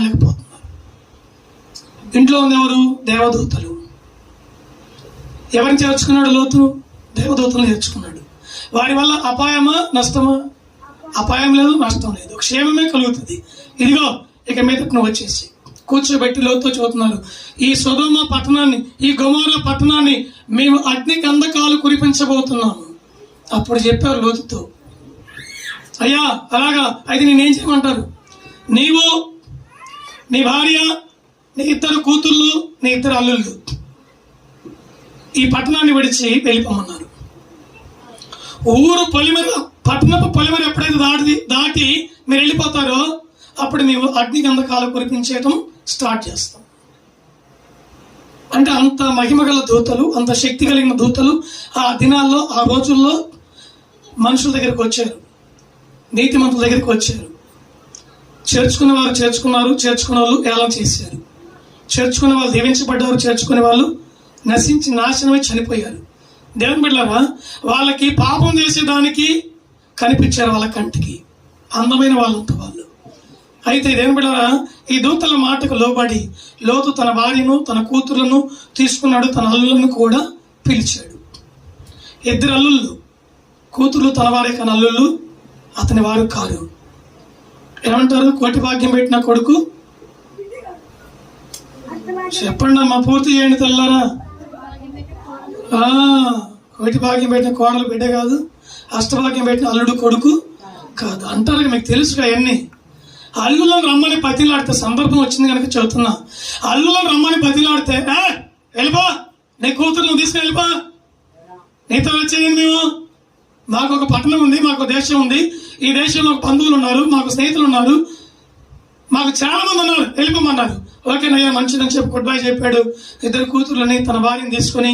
లేకపోతున్నారు. ఇంట్లో ఉంది ఎవరు? దేవదూతలు. ఎవరిని చేర్చుకున్నాడు లోతు? దేవదూతలను చేర్చుకున్నాడు. వారి వల్ల అపాయమా నష్టమా? అపాయం లేదు, నష్టం లేదు, క్షేమమే కలుగుతుంది. ఇదిగో ఇక మీదకు నువ్వు వచ్చేసి కూర్చోబెట్టి లోతుతో చూస్తున్నారు, ఈ సొదొమ పట్టణాన్ని, ఈ గొమొర్రా పట్టణాన్ని మేము అగ్ని కందకాలు కురిపించబోతున్నాము. అప్పుడు చెప్పారు లోతుతో, అయ్యా అలాగా అయితే నేనేం చేయమంటారు? నీవు, నీ భార్య, నీ 2 కూతుళ్ళు, నీ 2 అల్లుళ్ళు ఈ పట్టణాన్ని విడిచి వెళ్ళిపోమన్నారు. ఊరు పొలిమర, పట్టణపు పొలిమర ఎప్పుడైతే దాటి మీరు వెళ్ళిపోతారో అప్పుడు మేము అగ్ని గంధకాలు కురిపించేయటం స్టార్ట్ చేస్తాం. అంటే అంత మహిమగల దూతలు, అంత శక్తి కలిగిన దూతలు ఆ దినాల్లో, ఆ రోజుల్లో మనుషుల దగ్గరికి వచ్చారు, నీతిమంతుల దగ్గరికి వచ్చారు. చేర్చుకున్న వారు చేర్చుకున్నారు, చేర్చుకున్న వాళ్ళు ఏలం చేశారు. చేర్చుకున్న వాళ్ళు దీవించబడ్డారు, చేర్చుకునే వాళ్ళు నశించి నాశనమై చనిపోయారు. దేవుని బిడ్డలారా, వాళ్ళకి పాపం చేసేదానికి కనిపించారు, వాళ్ళ కంటికి అందమైన వాళ్ళంతా వాళ్ళు. అయితే దేవుని బిడ్డలారా, ఈ దూతల మాటకు లోబడి లోతు తన భార్యను, తన కూతుర్లను తీసుకున్నాడు, తన అల్లులను కూడా పిలిచాడు. 2 అల్లుళ్ళు, కూతుర్లు తన వారే కానీ అల్లుళ్ళు అతని వారు కారు. ఏమంటారు? కోటి భాగ్యం పెట్టిన కొడుకు. చెప్పండి అమ్మా, పూర్తి చేయండి తెల్లారా. కోటి భాగ్యం పెట్టిన కోడలు బిడ్డ కాదు, అష్టభాగ్యం పెట్టిన అల్లుడు కొడుకు కాదు అంటారు. మీకు తెలుసు అవన్నీ. అల్లులను రమ్మని బతిలాడితే, సందర్భం వచ్చింది కనుక చెబుతున్నా, అల్లులను రమ్మని బతిలాడితే వెళ్ళిపో, నీ కూతురు నువ్వు తీసుకుని వెళ్ళిపో, నీతో వచ్చేయండి, మేము మాకు ఒక పట్టణం ఉంది, మాకు దేశం ఉంది, ఈ దేశంలో బంధువులు ఉన్నారు, మాకు స్నేహితులు ఉన్నారు, మాకు చాలా మంది ఉన్నారు, వెళ్ళిపోమన్నారు. ఓకేనయ్యా మంచిదని చెప్పి గుడ్ బై చెప్పాడు. 2 కూతుర్లని తన భార్యను తీసుకుని